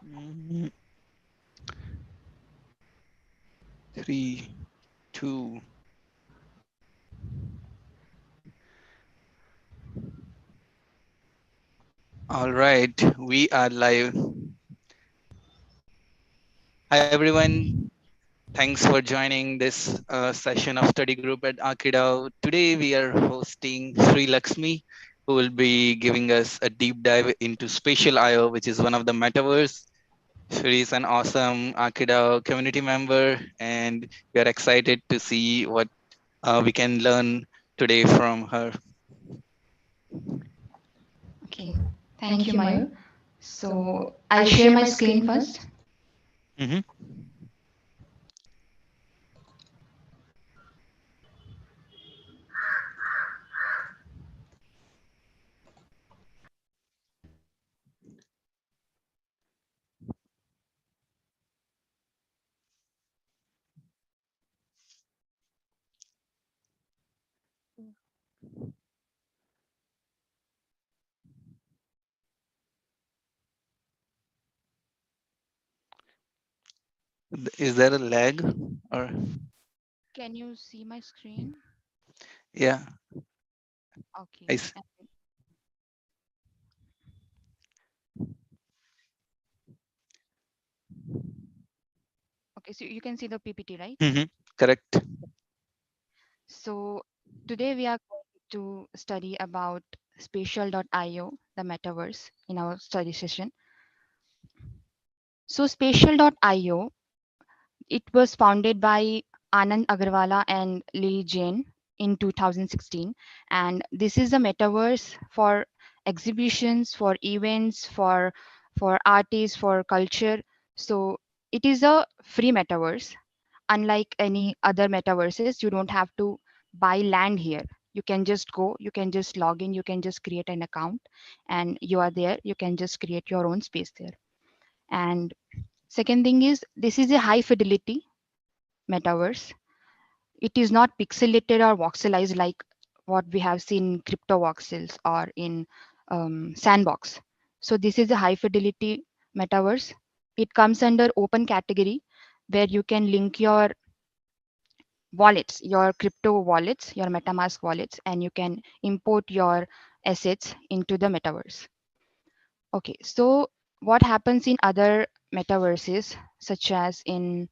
Mm, 3, 2. All right, we are live. Hi, everyone. Thanks for joining this session of study group at Akida. Today, we are hosting Sri Laxmi, who will be giving us a deep dive into Spatial IO, which is one of the metaverse. Sri is an awesome Akida community member, and we are excited to see what we can learn today from her. Okay, thank you, Mayur. So I'll share my screen first. Mhm. Is there a lag or Can you see my screen? yeah? I Okay. s- Okay, so you can see the PPT, right? Mhm. Correct. So today we are going to study about spatial.io, the metaverse, in our study session. So spatial.io, it was founded by Anand Agarwala and Lily Jain in 2016, and this is a metaverse for exhibitions, for events, for artists, for culture. So it is a free metaverse. Unlike any other metaverses, you don't have to buy land here. You can just go, you can just log in, you can just create an account, and you are there. You can just create your own space there. And second thing is, this is a high fidelity metaverse. It is not pixelated or voxelized like what we have seen in crypto voxels or in Sandbox. So this is a high fidelity metaverse. It comes under open category where you can link your wallets, your crypto wallets, your MetaMask wallets, and you can import your assets into the metaverse. Okay, so what happens in other metaverses, such as in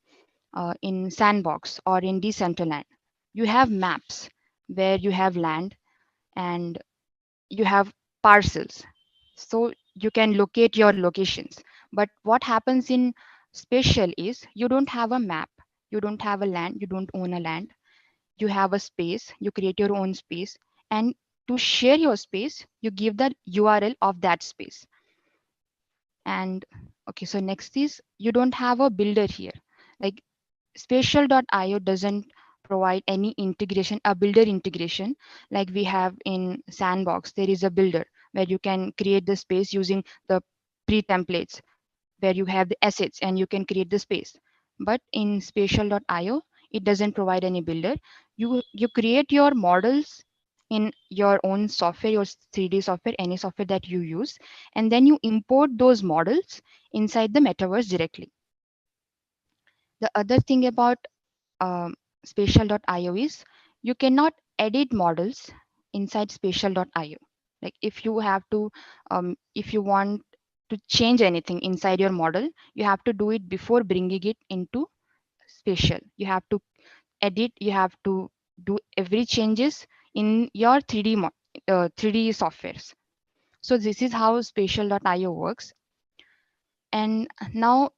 Sandbox or in Decentraland? You have maps where you have land and you have parcels, so you can locate your locations. But what happens in Spatial is you don't have a map, you don't have a land, you don't own a land. You have a space, you create your own space, and to share your space you give the URL of that space. And okay, so next is you don't have a builder here. Like spatial.io doesn't provide any integration, a builder integration like we have in Sandbox. There is a builder where you can create the space using the pre templates, where you have the assets and you can create the space. But in spatial.io, it doesn't provide any builder. You create your models in your own software, your 3D software, any software that you use, and then you import those models inside the metaverse directly. The other thing about um, spatial.io is you cannot edit models inside spatial.io. Like if you have to if you want to change anything inside your model, you have to do it before bringing it into spatial. You have to edit, you have to do every changes in your 3D softwares. So this is how spatial.io works. And now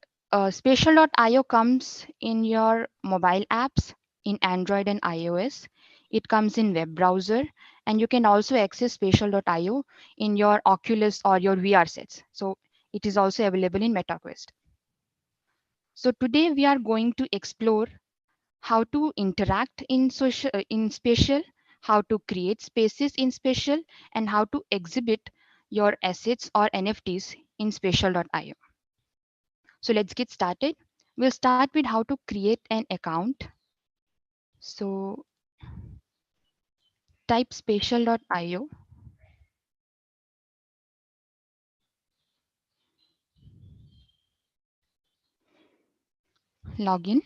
spatial.io comes in your mobile apps in Android and iOS. It comes in web browser, and you can also access spatial.io in your Oculus or your VR sets. So it is also available in MetaQuest. So today we are going to explore how to interact in spatial, how to create spaces in spatial, and how to exhibit your assets or NFTs in spatial.io. So let's get started. We'll start with how to create an account. So type spatial.io. login.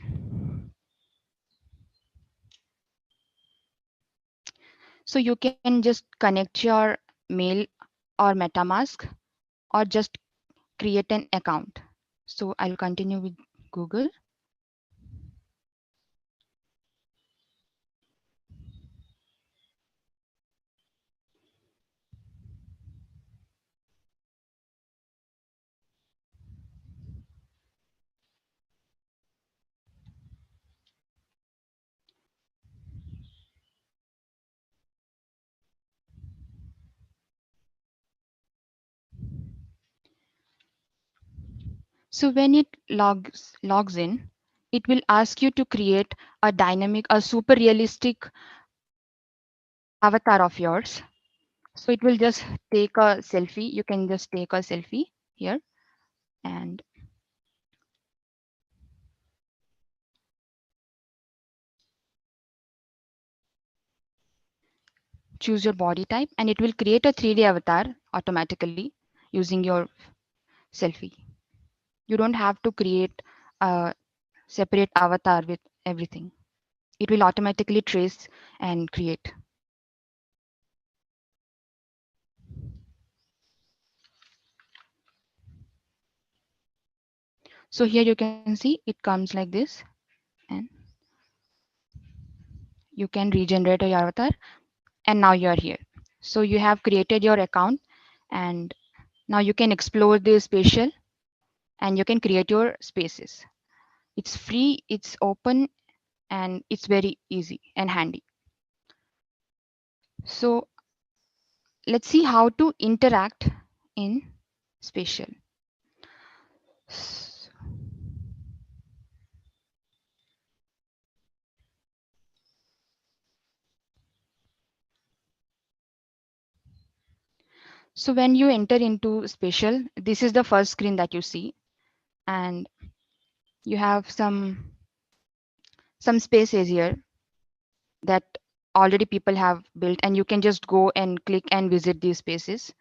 So you can just connect your mail or MetaMask or just create an account. So I'll continue with Google. So when it logs in, it will ask you to create a dynamic, a super realistic avatar of yours. So it will just take a selfie. You can just take a selfie here and choose your body type, and it will create a 3D avatar automatically using your selfie. You don't have to create a separate avatar with everything. It will automatically trace and create. So here you can see it comes like this, and you can regenerate your avatar, and now you are here. So you have created your account, and now you can explore the spatial, and you can create your spaces. It's free, it's open, and it's very easy and handy. So let's see how to interact in spatial. So when you enter into spatial, this is the first screen that you see, and you have some spaces here that already people have built, and you can just go and click and visit these spaces.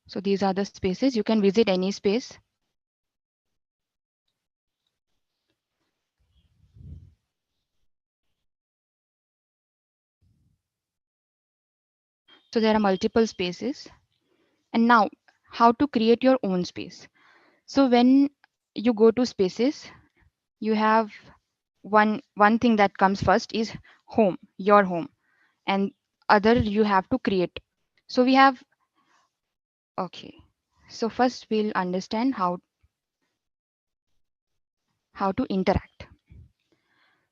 So these are the spaces. You can visit any space. So there are multiple spaces. And now, how to create your own space. So when you go to spaces, you have one thing that comes first is home, your home, and other you have to create. So we have, okay. So first we'll understand how to interact.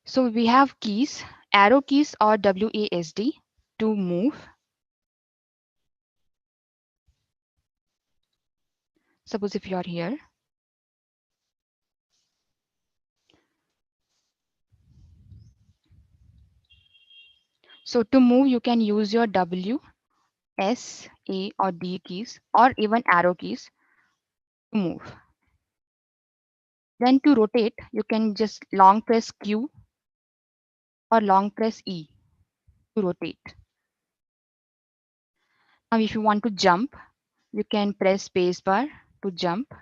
So we have keys, arrow keys or WASD to move. Suppose if you are here, so to move you can use your W, S, A or D keys or even arrow keys to move. Then to rotate, you can just long press Q or long press E to rotate. Now if you want to jump, you can press spacebar to jump.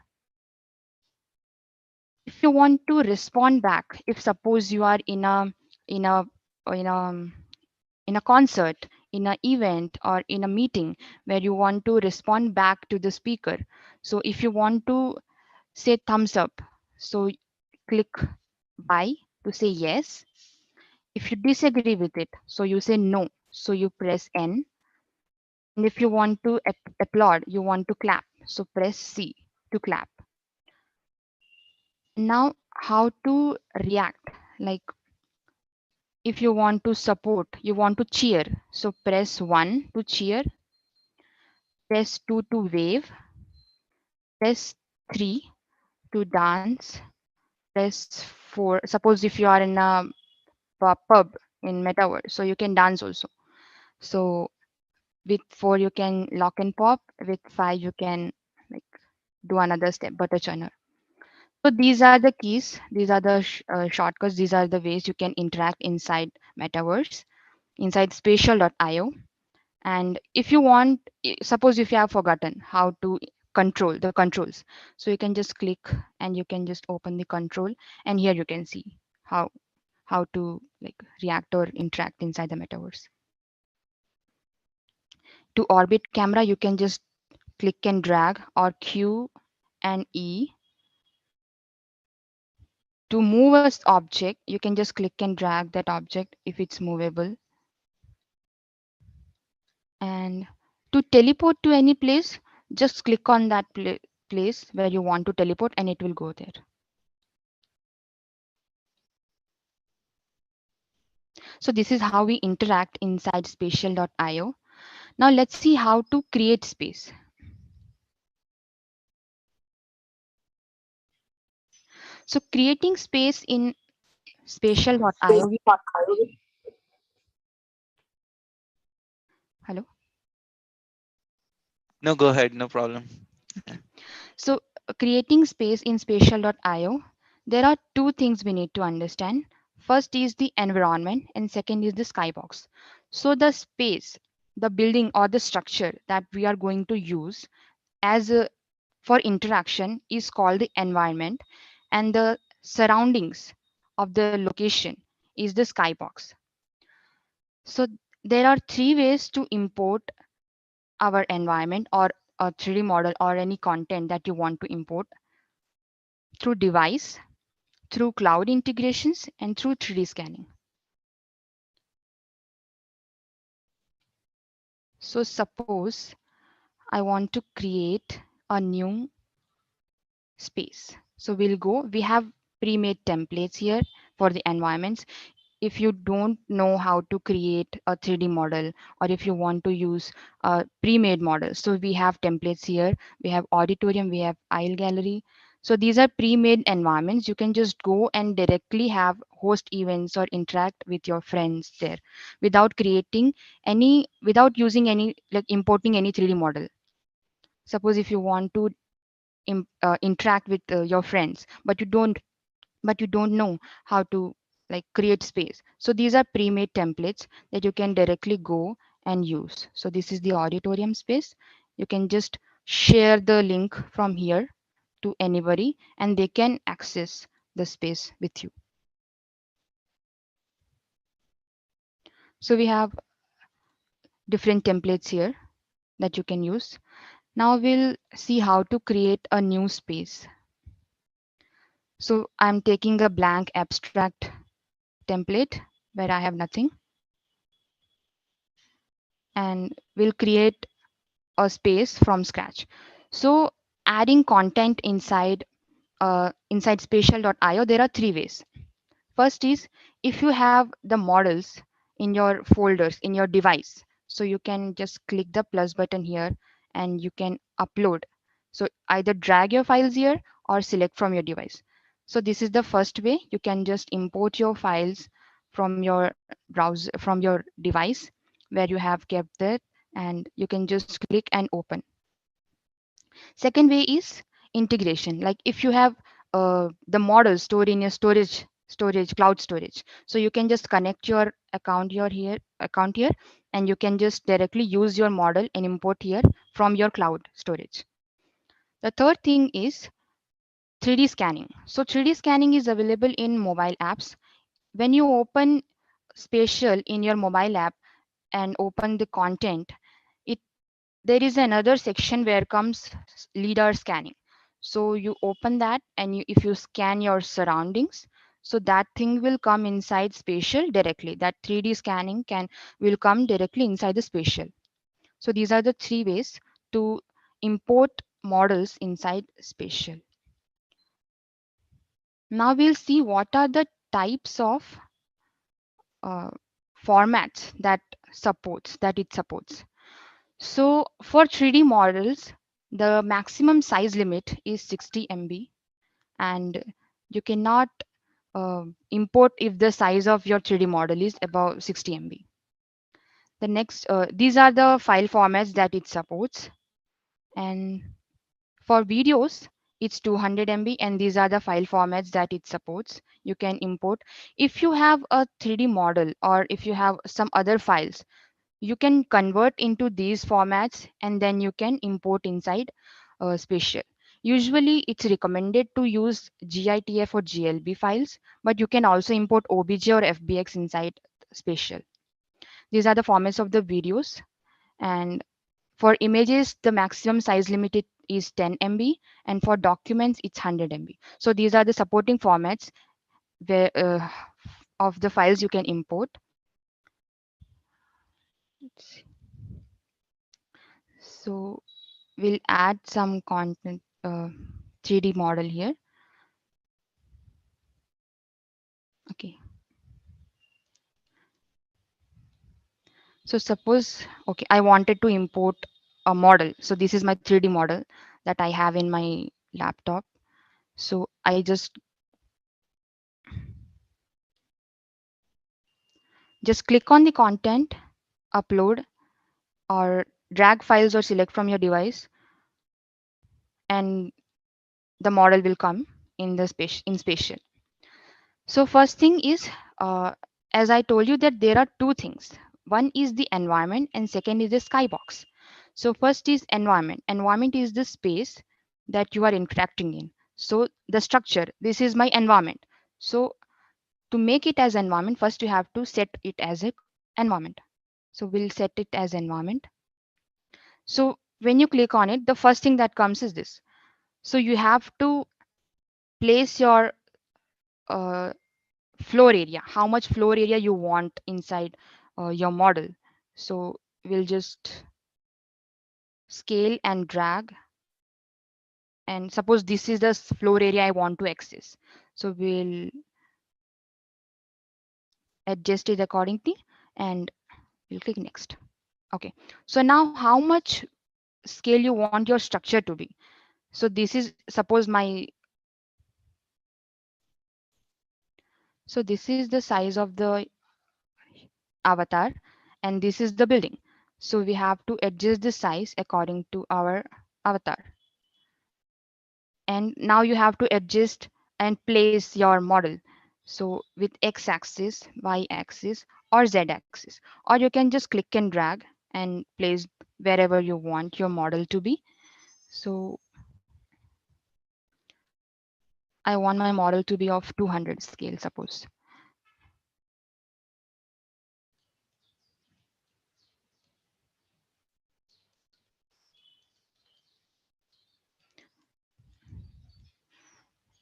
If you want to respond back, if suppose you are in a in a in a concert, in an event or in a meeting where you want to respond back to the speaker. So if you want to say thumbs up, so click Y to say yes. If you disagree with it, so you say no, so you press N. And if you want to applaud, you want to clap, so press C to clap. Now how to react, like if you want to support, you want to cheer, so press 1 to cheer, press 2 to wave, press 3 to dance, press 4. Suppose if you are in a pub in Metaverse, so you can dance also. So with 4 you can lock and pop, with 5 you can like do another step, butter churner. So these are the keys, these are the shortcuts, these are the ways you can interact inside Metaverse, inside spatial.io. And if you want, suppose if you have forgotten how to control the controls, so you can just click and you can just open the control, and here you can see how to like react or interact inside the metaverse. To orbit camera, you can just click and drag, or Q and E. To move an object, you can just click and drag that object if it's movable. And to teleport to any place, just click on that place where you want to teleport and it will go there. So this is how we interact inside spatial.io. Now let's see how to create space. So creating space in spatial.io. Hello. No, go ahead. No problem. Okay. So creating space in spatial.io, there are two things we need to understand. First is the environment and second is the skybox. So the space, the building or the structure that we are going to use as a, for interaction is called the environment, and the surroundings of the location is the skybox. So there are three ways to import our environment or a 3D model or any content that you want to import: through device, through cloud integrations, and through 3D scanning. So suppose I want to create a new space. So we have pre-made templates here for the environments. If you don't know how to create a 3D model, or if you want to use a pre-made model, so we have templates here. We have auditorium, we have aisle gallery. So these are pre-made environments. You can just go and directly have host events or interact with your friends there without creating any, without using any, like importing any 3D model. Suppose if you want to interact with your friends, but you don't know how to like create space, so these are pre-made templates that you can directly go and use. So this is the auditorium space. You can just share the link from here to anybody and they can access the space with you. So we have different templates here that you can use. Now we'll see how to create a new space. So I'm taking a blank abstract template where I have nothing, and we'll create a space from scratch. So adding content inside spatial.io, there are three ways. First is, if you have the models in your folders in your device, so you can just click the plus button here and you can upload. So either drag your files here or select from your device. So this is the first way. You can just import your files from your browser, from your device where you have kept that, and you can just click and open. Second way is integration. Like if you have the model stored in your storage cloud storage, so you can just connect your account here, and you can just directly use your model and import here from your cloud storage. The third thing is 3D scanning. So 3D scanning is available in mobile apps. When you open Spatial in your mobile app and open the content, it there is another section where comes lidar scanning. So you open that and if you scan your surroundings, so that thing will come inside spatial directly. That 3D scanning can will come directly inside the spatial. So these are the three ways to import models inside spatial. Now we'll see what are the types of uh, formats that it supports. So for 3D models, the maximum size limit is 60 MB, and you cannot import if the size of your 3D model is above 60 MB. The next, these are the file formats that it supports. And for videos, it's 200 MB, and these are the file formats that it supports. You can import. If you have a 3D model or if you have some other files, you can convert into these formats and then you can import inside Spatial. Usually it's recommended to use GITF or GLB files, but you can also import OBJ or FBX inside Spatial. These are the formats of the videos. And for images, the maximum size limit is 10 MB, and for documents, it's 100 MB. So these are the supporting formats where, of the files you can import. Let's see. So we'll add some content, 3D model here. Okay. So suppose, okay, I wanted to import a model. So this is my 3D model that I have in my laptop. So I just click on the content, upload, or drag files or select from your device, and the model will come in the spatial. So first thing is, as I told you that there are two things. One is the environment and second is the skybox. So first is environment. Environment is the space that you are interacting in. So the structure, this is my environment. So to make it as environment, first you have to set it as a environment. So we'll set it as environment. So when you click on it, the first thing that comes is this. So you have to place your uh, floor area, how much floor area you want inside your model. So we'll just scale and drag, and suppose this is the floor area I want to access. So we'll adjust it accordingly and we'll click next. Okay, so now how much scale you want your structure to be. So this is suppose my, so this is the size of the avatar and this is the building. So we have to adjust the size according to our avatar. And now you have to adjust and place your model. So with x-axis, y-axis, or z-axis, or you can just click and drag and place wherever you want your model to be. So I want my model to be of 200 scale, suppose.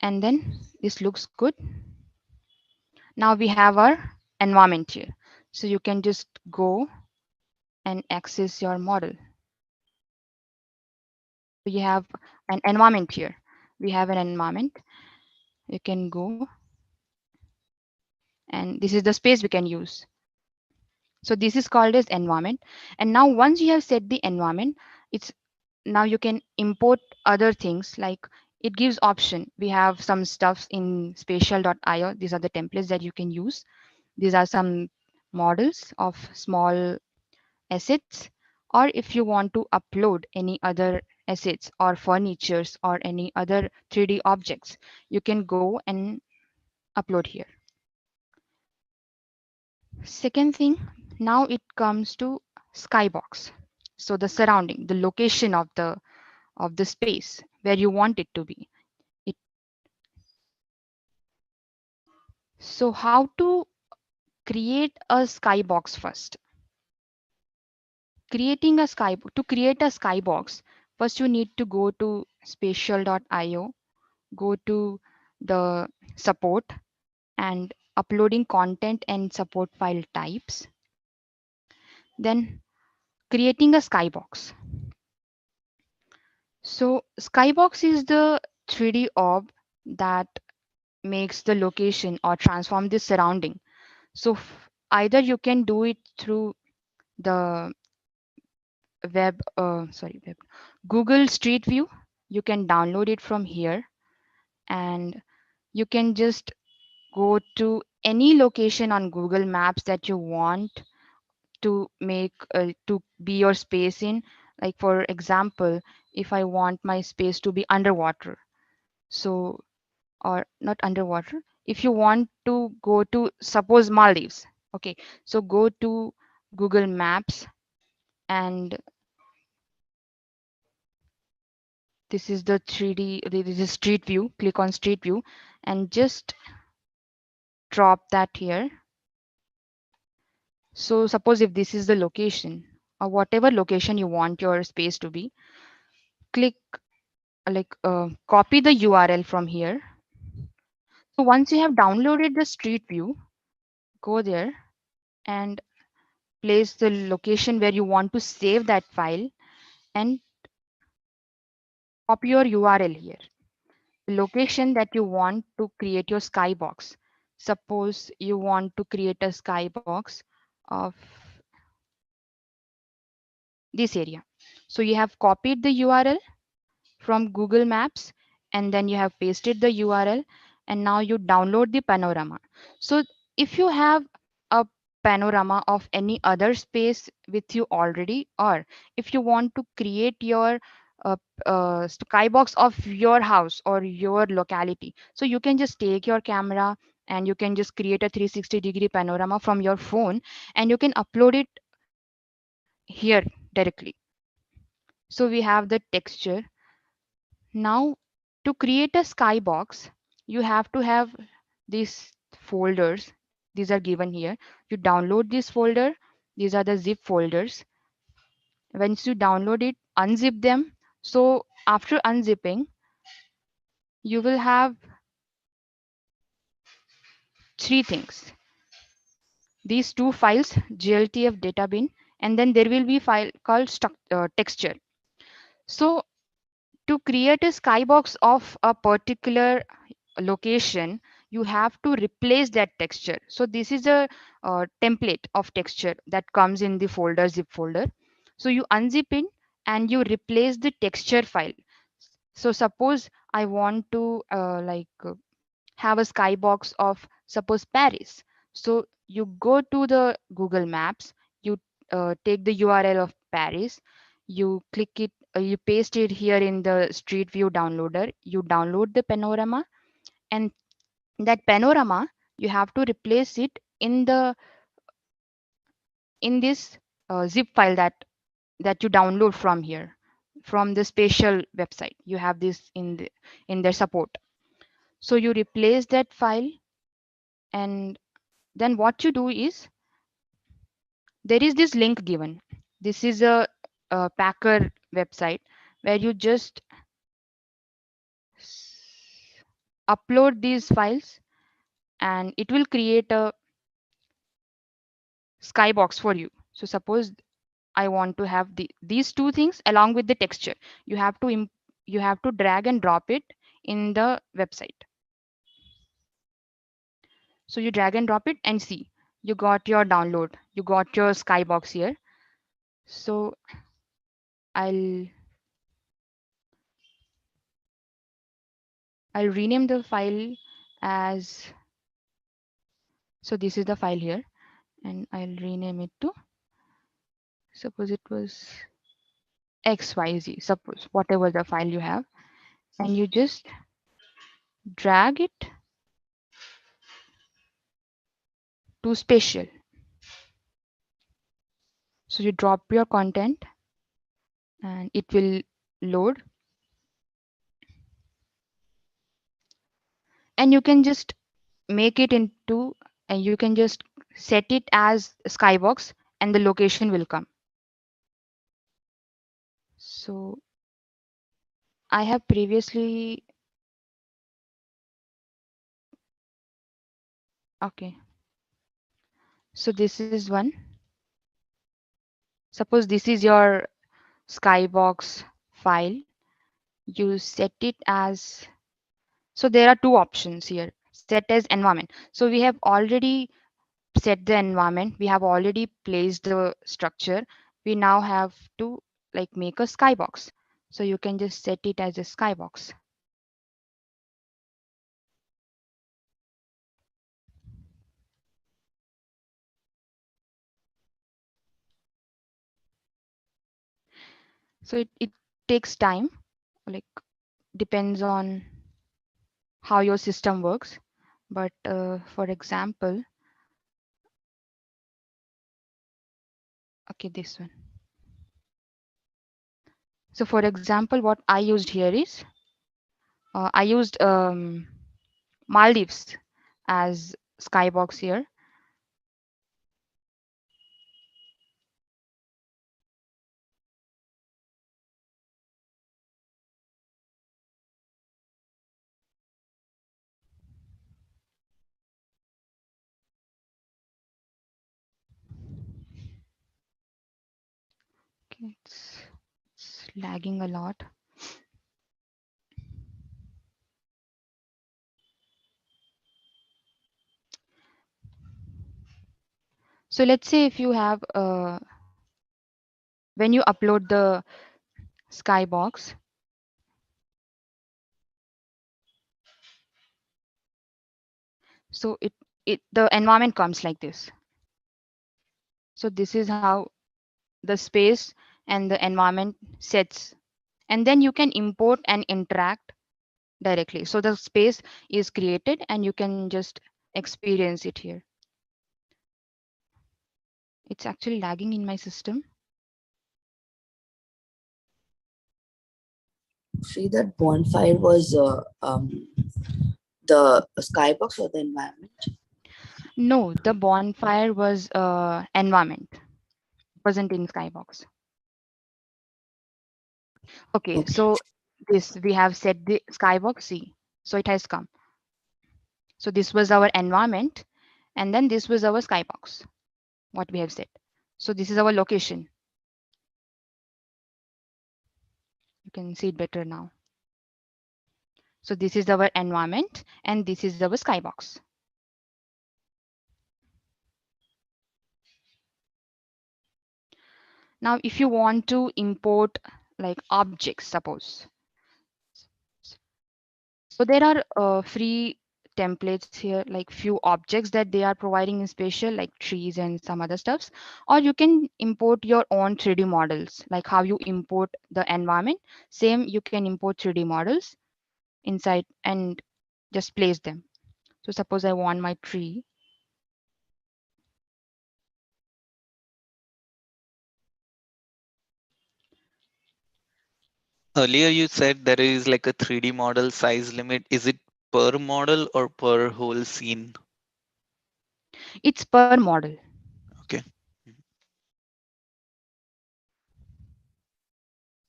And then this looks good. Now we have our environment here. So you can just go and access your model. So you have an environment here. We have an environment. You can go, and this is the space we can use. So this is called as environment. And now once you have set the environment, it's now you can import other things, like it gives option. We have some stuffs in spatial.io. These are the templates that you can use. These are some models of small assets, or if you want to upload any other assets or furnitures or any other 3D objects, you can go and upload here. Second thing, now it comes to Skybox. So the surrounding, the location of the space where you want it to be. It, so how to create a Skybox first? Creating a sky To create a Skybox, first you need to go to spatial.io, go to the support and uploading content and support file types, then creating a Skybox. So Skybox is the 3D orb that makes the location or transform the surrounding. So either you can do it through the web, Google Street View. You can download it from here, and you can just go to any location on Google Maps that you want to make to be your space in. Like for example, if I want my space to be underwater, so, or not underwater, if you want to go to suppose Maldives, okay, so go to Google Maps, and this is the 3D, this is street view. Click on street view and just drop that here. So suppose if this is the location or whatever location you want your space to be, click copy the URL from here. So once you have downloaded the street view, go there and place the location where you want to save that file and copy your URL here. The location that you want to create your skybox. Suppose you want to create a skybox of this area. So you have copied the URL from Google Maps and then you have pasted the URL and now you download the panorama. So if you have a panorama of any other space with you already, or if you want to create your uh, skybox of your house or your locality, so you can just take your camera and you can just create a 360-degree panorama from your phone and you can upload it here directly. So we have the texture. Now, to create a skybox, you have to have these folders. These are given here. You download this folder. These are the zip folders. Once you download it, unzip them. So after unzipping, you will have three things. These two files, GLTF data bin, and then there will be file called texture. So to create a skybox of a particular location, you have to replace that texture. So this is a template of texture that comes in the folder, zip folder. So you unzip it and you replace the texture file. So suppose I want to have a skybox of suppose Paris. So you go to the Google Maps, you take the URL of Paris, you click it, you paste it here in the Street View downloader, you download the panorama, and that panorama you have to replace it in this zip file that you download from here from the Spatial website. You have this in their support. So you replace that file and then what you do is there is this link given. This is a Packer website where you just upload these files and it will create a skybox for you. So suppose I want to have these two things along with the texture. You have to you have to drag and drop it in the website. So you drag and drop it and see you got your download. You got your skybox here. So I'll I'll rename the file as, so this is the file here and I'll rename it to, suppose it was XYZ, suppose whatever the file you have, and you just drag it to Spatial. So you drop your content and it will load and you can just make it into, and you can just set it as Skybox and the location will come. So I have previously, okay, so this is one. Suppose this is your Skybox file. You set it as, so there are two options here. Set as environment. So we have already set the environment. We have already placed the structure. We now have to like make a skybox. So you can just set it as a skybox. So it takes time, like depends on how your system works. But for example, Okay, this one. So for example, what I used here is I used Maldives as skybox here. Okay, it's lagging a lot. So let's say if you have when you upload the skybox, so it the environment comes like this. So this is how the space and the environment sets, and then you can import and interact directly. So the space is created and you can just experience it here. It's actually lagging in my system. See, that bonfire was the skybox or the environment? No, the bonfire was environment, wasn't in skybox. Okay, Okay. so this we have set the skybox C, so it has come. So this was our environment, and then this was our skybox, what we have set. So this is our location. You can see it better now. So this is our environment, and this is our skybox. Now, if you want to import like objects, suppose. So there are free templates here, like few objects that they are providing in Spatial, like trees and some other stuffs. Or you can import your own 3D models, like how you import the environment. Same, you can import 3D models inside and just place them. So suppose I want my tree. Earlier, you said there is like a 3D model size limit. Is it per model or per whole scene? It's per model. Okay.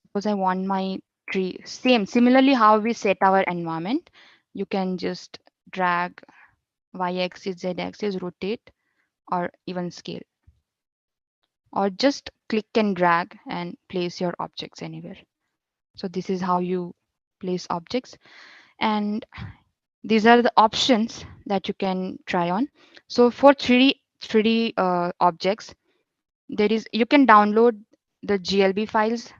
Suppose I want my tree. Same, similarly how we set our environment, you can just drag y-axis, z-axis, rotate, or even scale. Or just click and drag and place your objects anywhere. So this is how you place objects. And these are the options that you can try on. So for 3D objects, there is you can download the GLB files.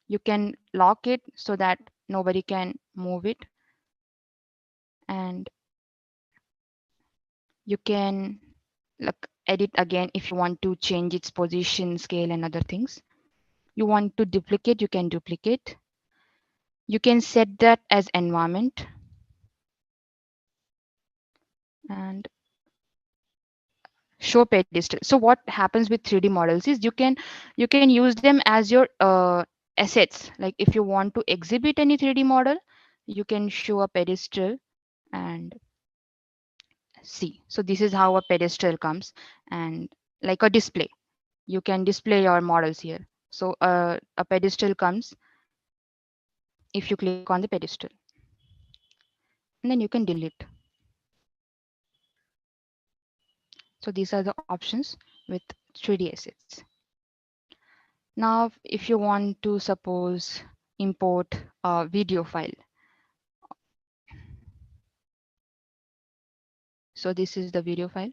You can lock it so that nobody can move it, and you can like edit again if you want to change its position, scale, and other things. You want to duplicate, you can duplicate. You can set that as environment, and show pedestal. So what happens with 3D models is you can use them as your assets. Like if you want to exhibit any 3D model, you can show a pedestal and see. So this is how a pedestal comes, and like a display, you can display your models here. So a pedestal comes if you click on the pedestal, and then you can delete. So these are the options with 3D assets. Now, if you want to suppose import a video file, so this is the video file.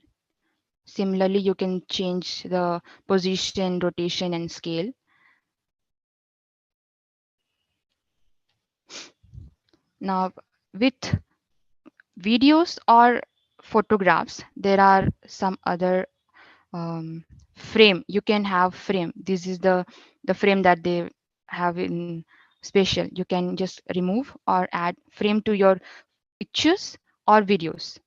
Similarly, you can change the position, rotation, and scale. Now, with videos or photographs, there are some other frame. You can have frame. This is the frame that they have in Spatial. You can just remove or add frame to your pictures or videos.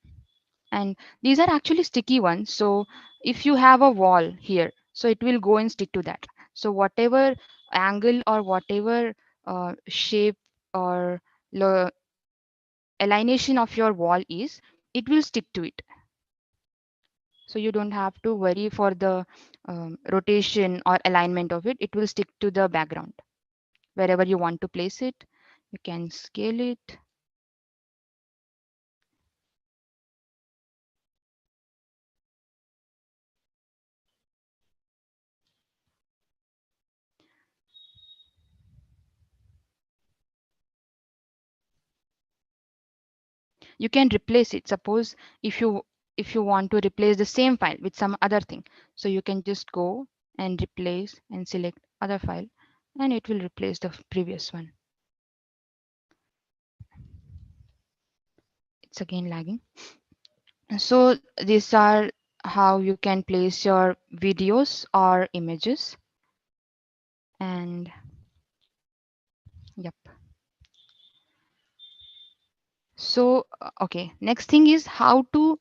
And these are actually sticky ones. So if you have a wall here, So it will go and stick to that. So whatever angle or whatever shape or lo- alignation of your wall is, it will stick to it. So you don't have to worry for the rotation or alignment of it. It will stick to the background wherever you want to place it. You can scale it. You can replace it. Suppose if you want to replace the same file with some other thing, so you can just go and replace and select other file, and it will replace the previous one. It's again lagging. So these are how you can place your videos or images. And yep. So okay, next thing is how to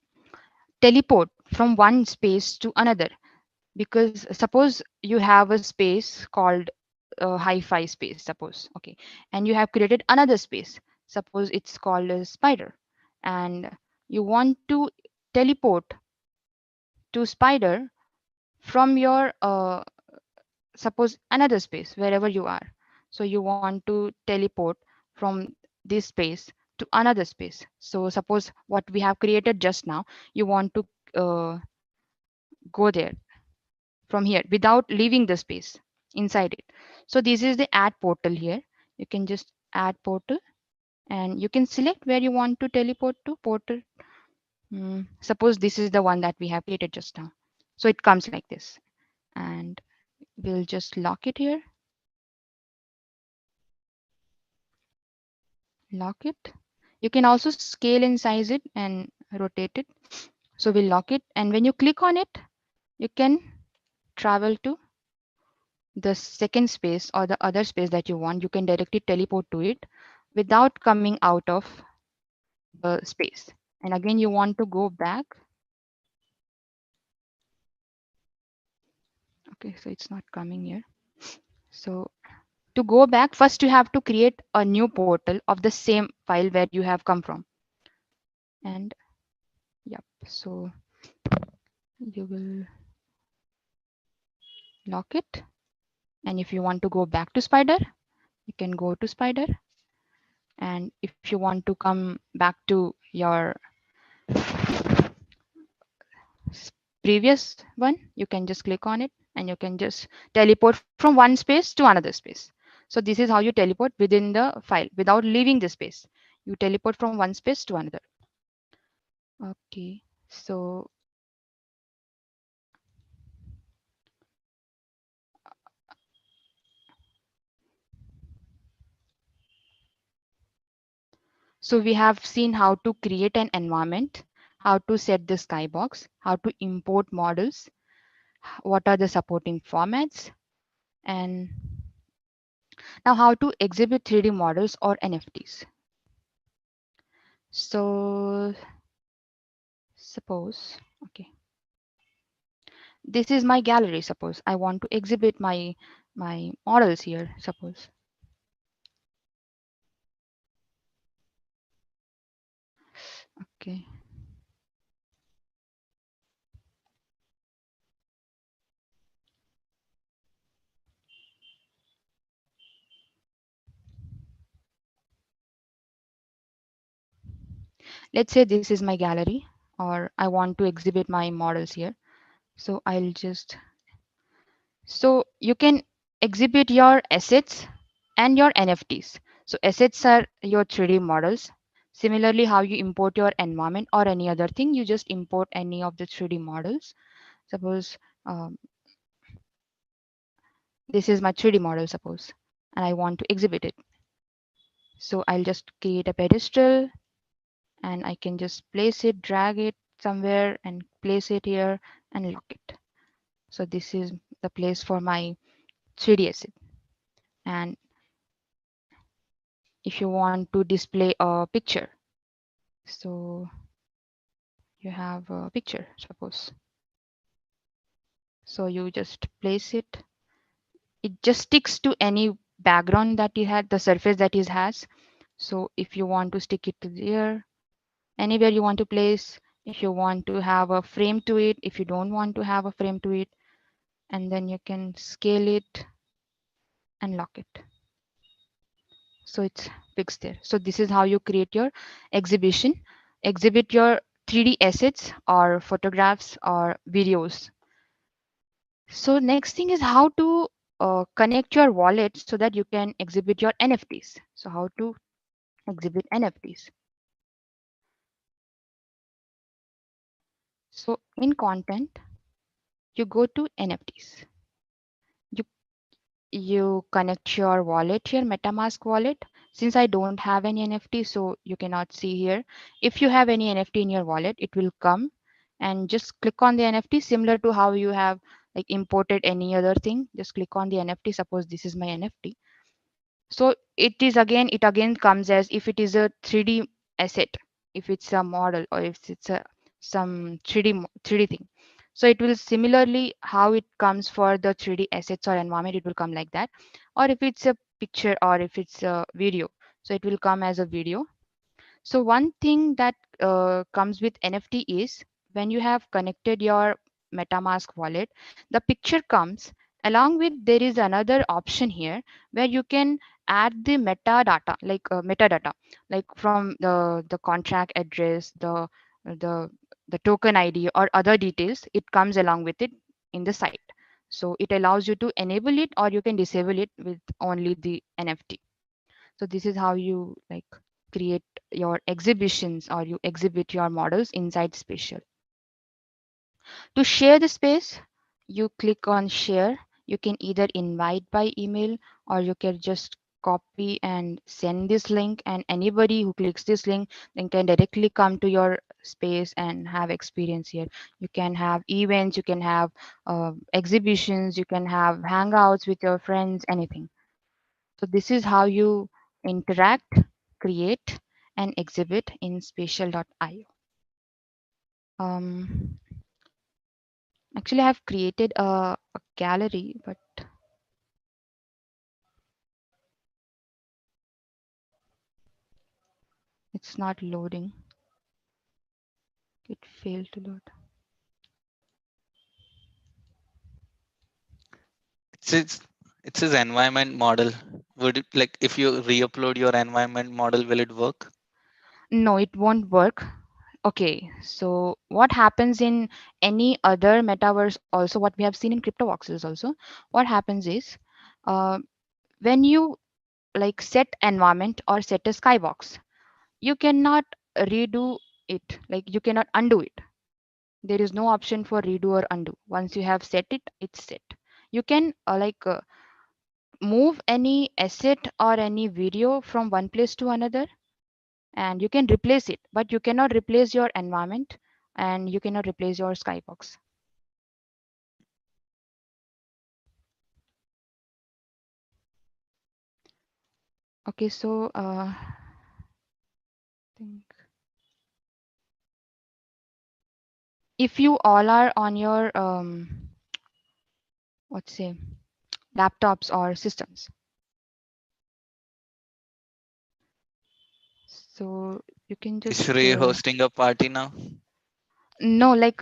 teleport from one space to another. Because suppose you have a space called hi-fi space, suppose, okay, and you have created another space, suppose it's called a spider, and you want to teleport to spider from your suppose another space wherever you are. So you want to teleport from this space to another space. So suppose what we have created just now, you want to go there from here without leaving the space inside it. So this is the add portal here. You can just add portal, and you can select where you want to teleport to portal. Suppose this is the one that we have created just now. So it comes like this, and we'll just lock it here. Lock it. You can also scale and size it and rotate it. So we'll lock it, and when you click on it, you can travel to the second space or the other space that you want. You can directly teleport to it without coming out of the space. And again, you want to go back. Okay, so it's not coming here. So to go back, first you have to create a new portal of the same file where you have come from. And yep, so you will lock it. And if you want to go back to spider, you can go to spider. And if you want to come back to your previous one, you can just click on it, and you can just teleport from one space to another space. So this is how you teleport within the file without leaving the space. You teleport from one space to another. Okay, so we have seen how to create an environment, how to set the skybox, how to import models, what are the supporting formats, and now how to exhibit 3D models or NFTs. So suppose, okay, this is my gallery. Suppose I want to exhibit my models here, suppose. Okay, let's say this is my gallery, or I want to exhibit my models here. So I'll just, so you can exhibit your assets and your NFTs. So assets are your 3D models. Similarly, how you import your environment or any other thing, you just import any of the 3D models. Suppose um, this is my 3D model, suppose, and I want to exhibit it. So I'll just create a pedestal, and I can just place it, drag it somewhere and place it here and lock it. So this is the place for my 3D asset. And if you want to display a picture, so you have a picture, suppose. So you just place it. It just sticks to any background that you had, the surface that it has. So if you want to stick it to there, anywhere you want to place, if you want to have a frame to it, if you don't want to have a frame to it, and then you can scale it and lock it. So it's fixed there. So this is how you create your exhibition, exhibit your 3D assets or photographs or videos. So next thing is how to connect your wallet so that you can exhibit your NFTs. So how to exhibit NFTs. So in content, you go to NFTs. You you connect your wallet, your MetaMask wallet. Since I don't have any NFT, so you cannot see here. If you have any NFT in your wallet, it will come and just click on the NFT similar to how you have like imported any other thing. Just click on the NFT. Suppose this is my NFT. So it again comes as if it is a 3D asset, if it's a model or if it's a some 3D thing. So it will similarly how it comes for the 3D assets or environment, it will come like that. Or if it's a picture or if it's a video, so it will come as a video. So one thing that comes with NFT is when you have connected your MetaMask wallet, the picture comes along with there is another option here where you can add the metadata, like from the contract address, the the token ID or other details. It comes along with it in the site. So it allows you to enable it or you can disable it with only the NFT. So this is how you like create your exhibitions or you exhibit your models inside Spatial. To share the space, you click on share. You can either invite by email or you can just copy and send this link, and anybody who clicks this link then can directly come to your space and have experience here. You can have events, you can have exhibitions, you can have hangouts with your friends, anything. So this is how you interact, create, and exhibit in spatial.io. Um, Actually, I have created a gallery, but it's not loading. It failed to load. It's his environment model. Would it, like, if you re-upload your environment model, will it work? No, it won't work. Okay, so what happens in any other metaverse also, what we have seen in CryptoVoxels also, what happens is uh, when you like set environment or set a skybox, you cannot redo it, like you cannot undo it. There is no option for redo or undo. Once you have set it, it's set. You can move any asset or any video from one place to another and you can replace it, but you cannot replace your environment and you cannot replace your skybox. Okay, so think if you all are on your let's say laptops or systems, so you can Is just Shree hosting a party now? no, like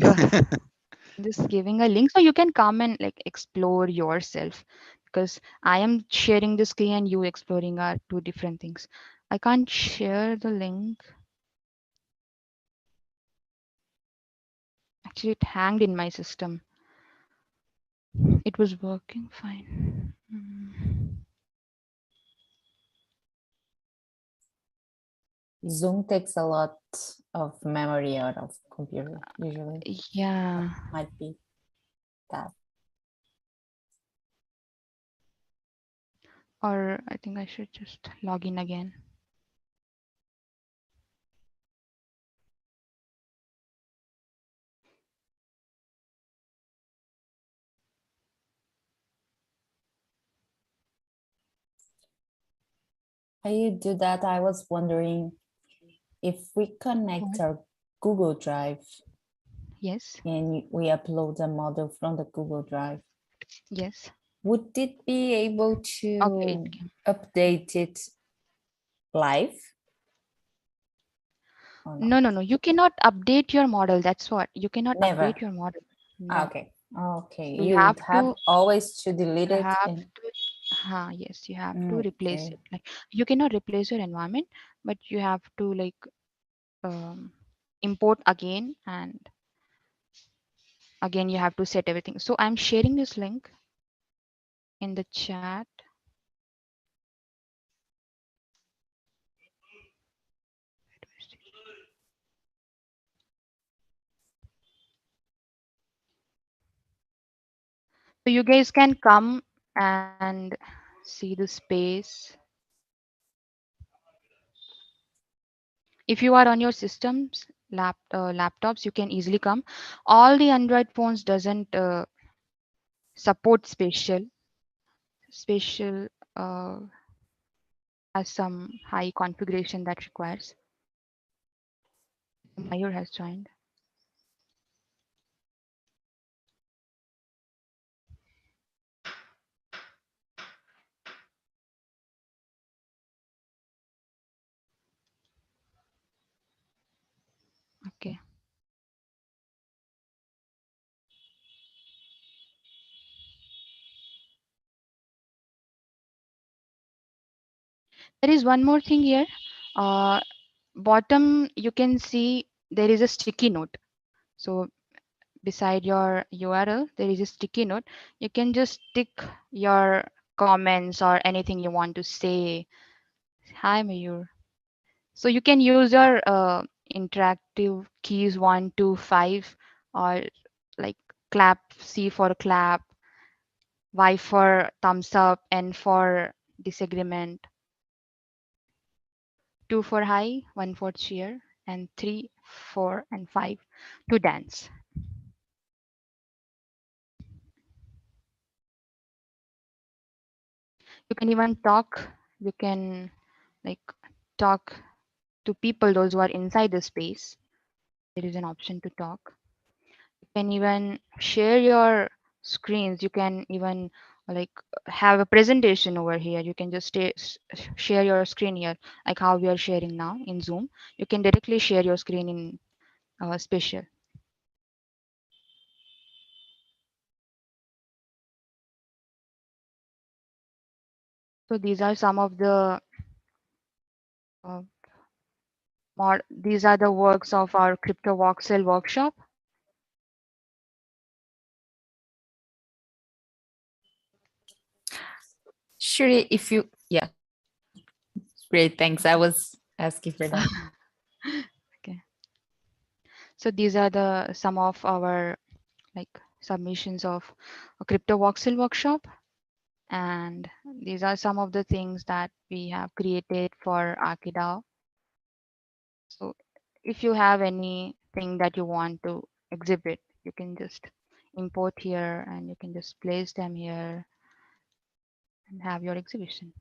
just giving a link so you can come and like explore yourself, because I am sharing the screen and you exploring are two different things. I can't share the link. Actually, it hanged in my system. It was working fine. Zoom takes a lot of memory out of computer usually. Yeah. Might be that. Or I think I should just log in again. How you do that? I was wondering if we connect What? our Google Drive Yes. and we upload a model from the Google Drive. Yes. Would it be able Okay. to update it live or not? No, no, no. You cannot update your model. That's what. You cannot Never. update your model. Ah, No. okay. Okay. You You have would have to always to delete you it have and to yes, you have to replace okay. it. Like you cannot replace your environment, but you have to like um, import again, and again you have to set everything. So I'm sharing this link in the chat. So you guys can come and see the space. If you are on your systems, laptops, you can easily come. All the Android phones doesn't support spatial. Spatial has some high configuration that requires. Mayur has joined. Okay. There is one more thing here. Uh, Bottom, you can see there is a sticky note. So beside your URL, there is a sticky note. You can just stick your comments or anything you want to say. Hi, Mayur. So you can use your interactive keys 1 to 5, or like clap, C for clap, Y for thumbs up, N for disagreement, 2 for high, 1 for cheer, and 3, 4, and 5 to dance. You can even talk. You can like talk to people, those who are inside the space. There is an option to talk. You can even share your screens. You can even like have a presentation over here. You can just share your screen here, like how we are sharing now in Zoom. You can directly share your screen in Spatial. So these are some of the uh, these are the works of our crypto voxel workshop. Sure, if you yeah, great, thanks. I was asking for that. Okay. So these are the some of our like submissions of a crypto voxel workshop, and these are some of the things that we have created for Arkidao. So if you have anything that you want to exhibit, you can just import here and you can just place them here and have your exhibition.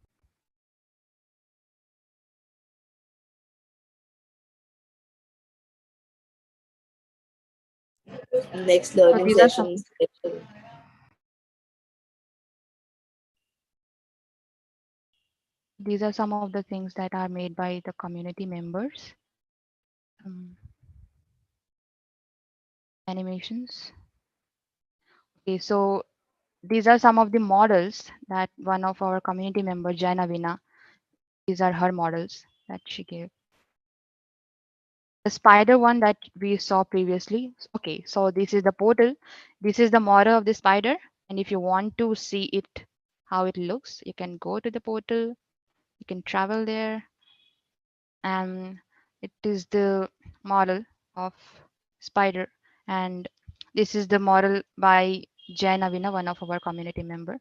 Next So learning these are some sessions. these are some of the things that are made by the community members. Um, Animations. Okay, so these are some of the models that one of our community member, Janavina, these are her models that she gave. The spider one that we saw previously. Okay, so this is the portal. This is the model of the spider. And if you want to see it, how it looks, you can go to the portal, you can travel there, and it is the model of spider. And this is the model by Jai Navina, one of our community member.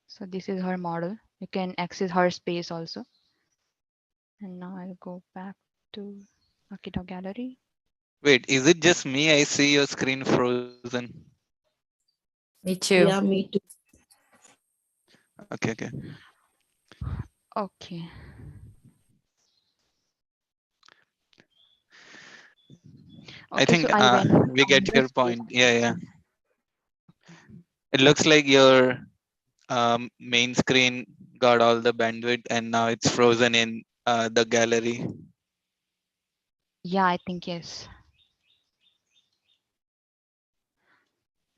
So this is her model. You can access her space also. And now I'll go back to Akita gallery. Wait, is it just me? I see your screen frozen. Me too. Yeah, me too. Okay, okay. Okay. I Okay, so think I went to we get counter your space. point. Yeah, yeah. It looks like your main screen got all the bandwidth and now it's frozen in the gallery. Yeah, I think yes.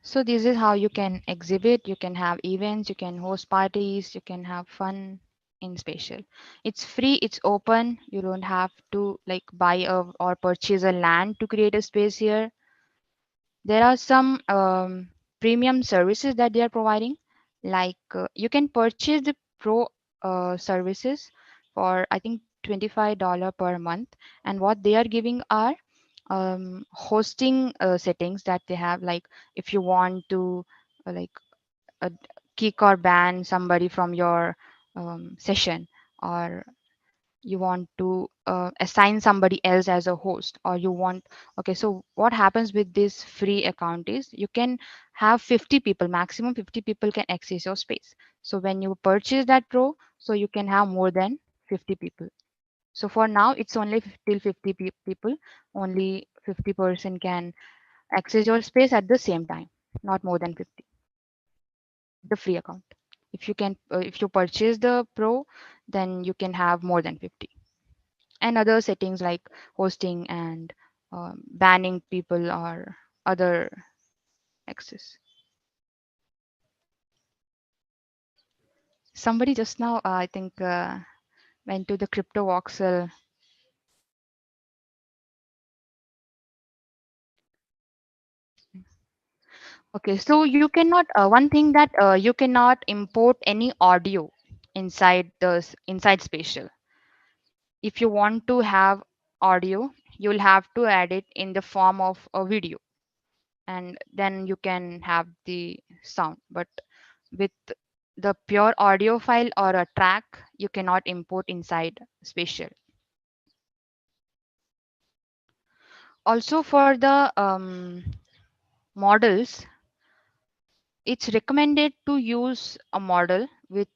So this is how you can exhibit, you can have events, you can host parties, you can have fun in Spatial. It's free, it's open. You don't have to like buy or purchase a land to create a space here. There are some premium services that they are providing, like you can purchase the pro services for I think $25 per month, and what they are giving are hosting settings that they have, like if you want to like uh, kick or ban somebody from your session, or you want to assign somebody else as a host, or you want, okay, so what happens with this free account is you can have 50 people, maximum 50 people can access your space. So when you purchase that pro, so you can have more than 50 people. So for now it's only till 50 people, only 50% can access your space at the same time, not more than 50, the free account. If you can if you purchase the pro, then you can have more than 50, and other settings like hosting and banning people or other access. Somebody just now I think went to the crypto voxel. Okay, so you cannot one thing that you cannot import any audio inside inside Spatial. If you want to have audio, you'll have to add it in the form of a video, and then you can have the sound. But with the pure audio file or a track, you cannot import inside Spatial. Also for the models, it's recommended to use a model with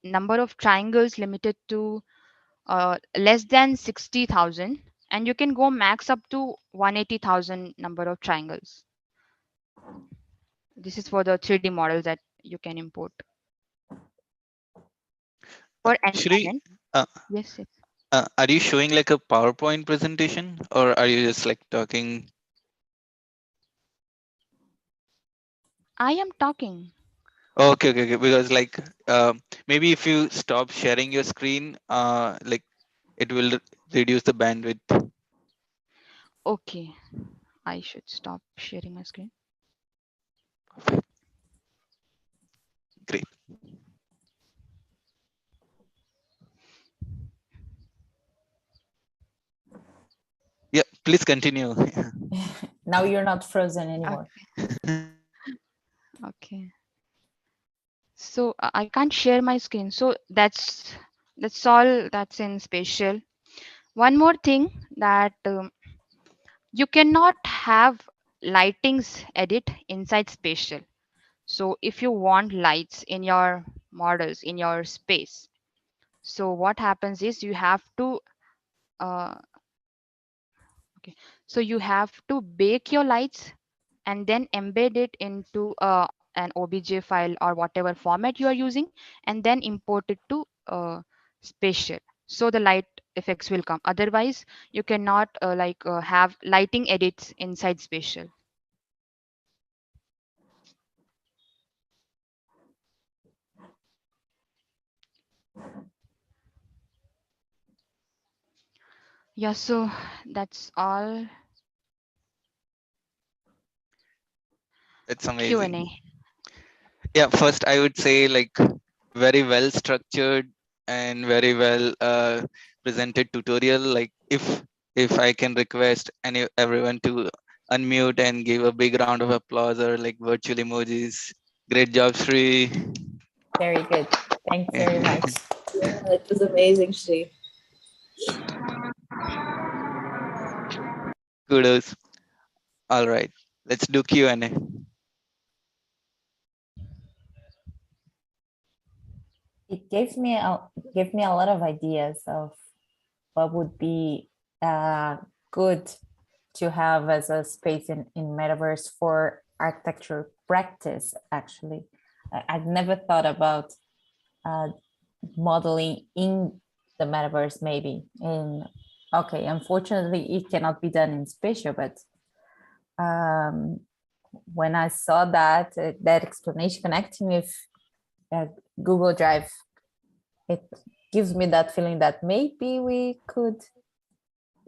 number of triangles limited to less than 60,000, and you can go max up to 180,000 number of triangles. This is for the 3D models that you can import for Shri, environment. uh, Yes, yes. are you showing like a PowerPoint presentation or are you just like talking? I am talking. Okay, okay, okay. Because like maybe if you stop sharing your screen, like it will reduce the bandwidth. Okay, I should stop sharing my screen. Great. Yeah, please continue. Now you're not frozen anymore. Okay, okay. So I can't share my screen. So that's all that's in Spatial. One more thing that you cannot have lightings edit inside Spatial. So if you want lights in your models in your space, so what happens is you have to uh, okay, so you have to bake your lights and then embed it into an obj file or whatever format you are using, and then import it to Spatial, so the light effects will come. Otherwise you cannot have lighting edits inside Spatial. Yeah, so that's all. It's Q&A. amazing. Yeah, first I would say like very well structured and very well presented tutorial. Like if I can request any everyone to unmute and give a big round of applause or like virtual emojis. Great job, Shree. Very good. Thanks very much. Yeah, it was amazing, Shree. Kudos. All right, let's do Q&A. It gave me a lot of ideas of what would be good to have as a space in Metaverse for architecture practice, actually. I've never thought about uh, modeling in the Metaverse, maybe. Okay, unfortunately, it cannot be done in Spatial, but um, when I saw that explanation connecting with uh, Google Drive, it gives me that feeling that maybe we could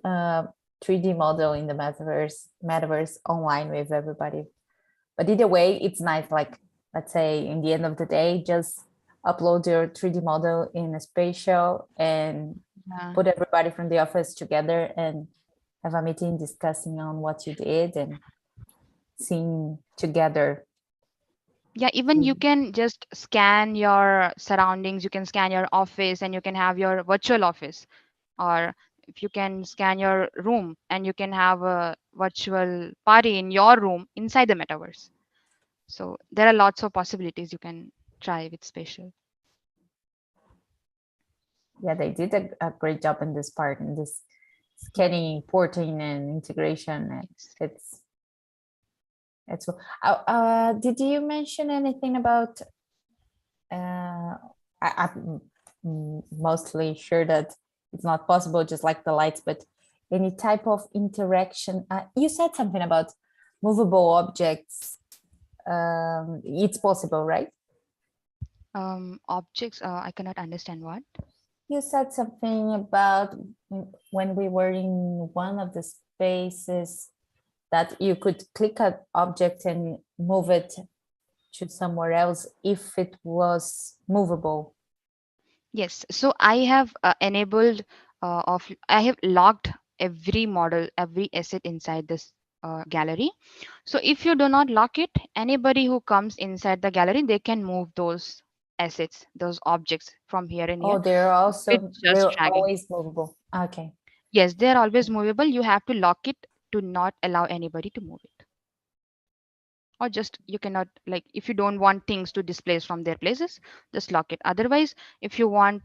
uh, 3D model in the metaverse online with everybody. But either way, it's nice. Like, let's say in the end of the day, just upload your 3D model in a spatial and Yeah. put everybody from the office together and have a meeting discussing on what you did and seeing together. Yeah, even you can just scan your surroundings, you can scan your office, and you can have your virtual office. Or if you can scan your room and you can have a virtual party in your room inside the metaverse. So there are lots of possibilities you can try with spatial. Yeah, they did a great job in this part, in this scanning, porting, and integration. And Yes. it's did you mention anything about I'm mostly sure that it's not possible, just like the lights, but any type of interaction. You said something about movable objects. It's possible, right? Objects, I cannot understand what. You said something about when we were in one of the spaces that you could click an object and move it to somewhere else if it was movable. Yes, so I have enabled I have locked every model, every asset inside this gallery. So if you do not lock it, anybody who comes inside the gallery, they can move those assets, those objects from here and here Oh, they're with also just they're dragging. always movable. Okay. Yes, they are always movable. You have to lock it to not allow anybody to move it. Or just you cannot, like, if you don't want things to displace from their places, just lock it. Otherwise, if you want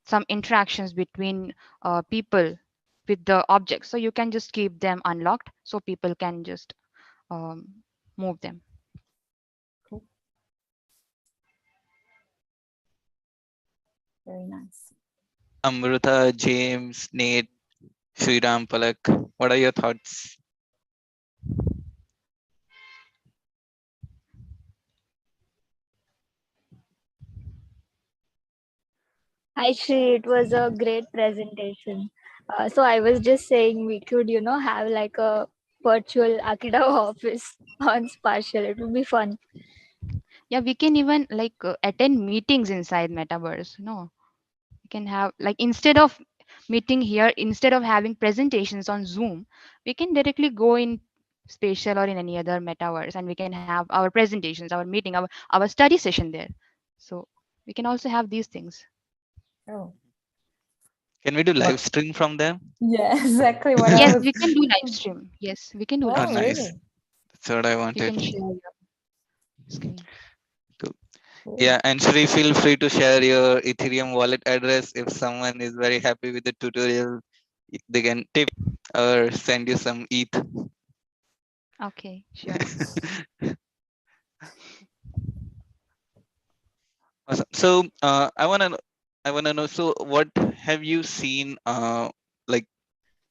some interactions between people with the objects, so you can just keep them unlocked so people can just um, move them. Cool. Very nice. Amruta, James, Nate, Sriram, Palak, what are your thoughts? Hi, Shri. It was a great presentation. So I was just saying we could, have like a virtual Akida office on Spatial. It would be fun. Yeah, we can even like attend meetings inside metaverse. No, we can have, like, instead of meeting here, instead of having presentations on Zoom, we can directly go in spatial or in any other metaverse, and we can have our presentations, our meeting, our study session there. So we can also have these things. Oh, Can we do live what? stream from them? Yeah, exactly what I Yes, was. we can do live stream. Yes, we can do Oh, live Oh, stream. nice. really? That's what I You wanted. can share your screen. Cool. Cool. Yeah, and Shri, feel free to share your Ethereum wallet address if someone is very happy with the tutorial. They can tip or send you some ETH. Okay, sure. Awesome. So I wanna know. So what have you seen? Like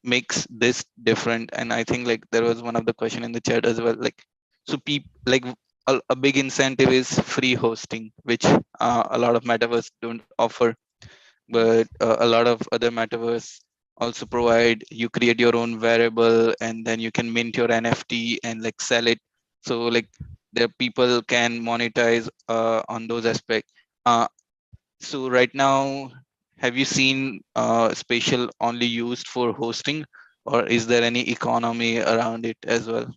makes this different? And I think like there was one of the question in the chat as well. Like so, like a big incentive is free hosting, which a lot of metaverse don't offer, but a lot of other metaverse also provide. You create your own variable and then you can mint your NFT and like sell it. So like the people can monetize on those aspects. So right now, have you seen Spatial only used for hosting, or is there any economy around it as well?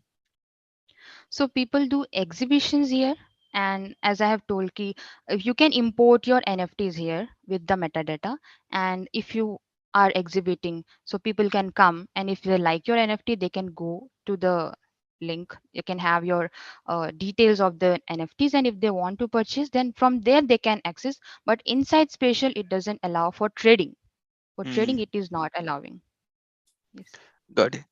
So people do exhibitions here, and as I have told, ki, if you can import your NFTs here with the metadata, and if you are exhibiting, so people can come, and if they like your NFT, they can go to the link. You can have your details of the NFTs, and if they want to purchase, then from there they can access. But inside Spatial, it doesn't allow for trading. For trading, Mm, it is not allowing. Yes. got it.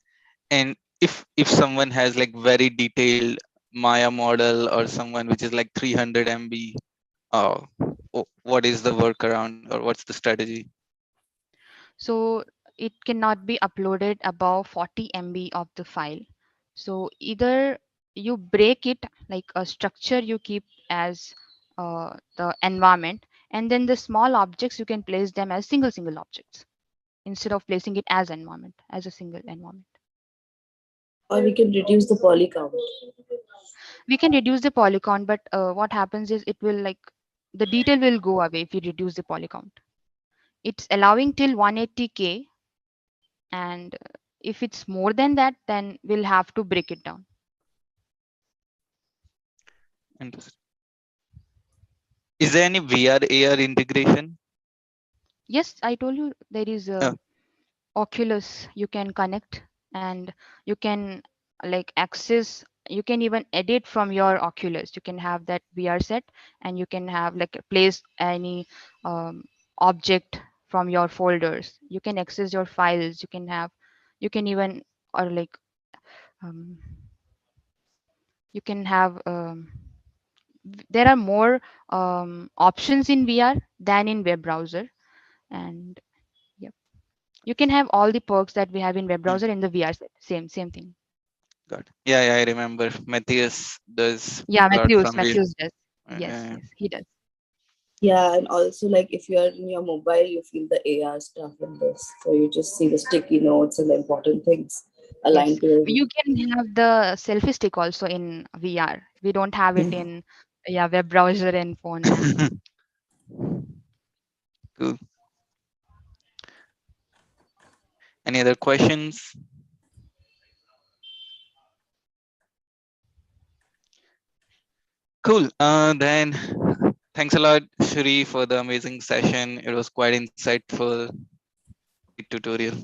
And if someone has like very detailed Maya model or someone which is like 300 MB, uh, what is the workaround or what's the strategy? So it cannot be uploaded above 40 MB of the file. So either you break it like a structure you keep as the environment, and then the small objects you can place them as single objects instead of placing it as environment, as a single environment. Or we can reduce the poly count. We can reduce the poly count, but what happens is it will like the detail will go away if you reduce the poly count. It's allowing till 180K, and if it's more than that, then we'll have to break it down. Interesting. Is there any VR AR integration? Yes, I told you there is Uh, a Oculus you can connect, and you can like access, you can even edit from your Oculus. You can have that VR set, and you can have like place any object from your folders. You can access your files. You can have, you can even, or like um, you can have there are more options in VR than in web browser. And yep, you can have all the perks that we have in web mm, browser in the VR set. Same thing. got it. Yeah, I remember Matthias does Yeah, a lot Matthews. from VR. Matthews does. Yes, Yeah, yes, he does. Yeah, and also like if you're in your mobile, you feel the AR stuff in this. So you just see the sticky notes and the important things Yes, aligned to your you can have the selfie stick also in VR. We don't have it view. in, yeah, web browser and phone. Yeah. cool. Any other questions? Cool. Then thanks a lot, Shri, for the amazing session. It was quite insightful. Great tutorial.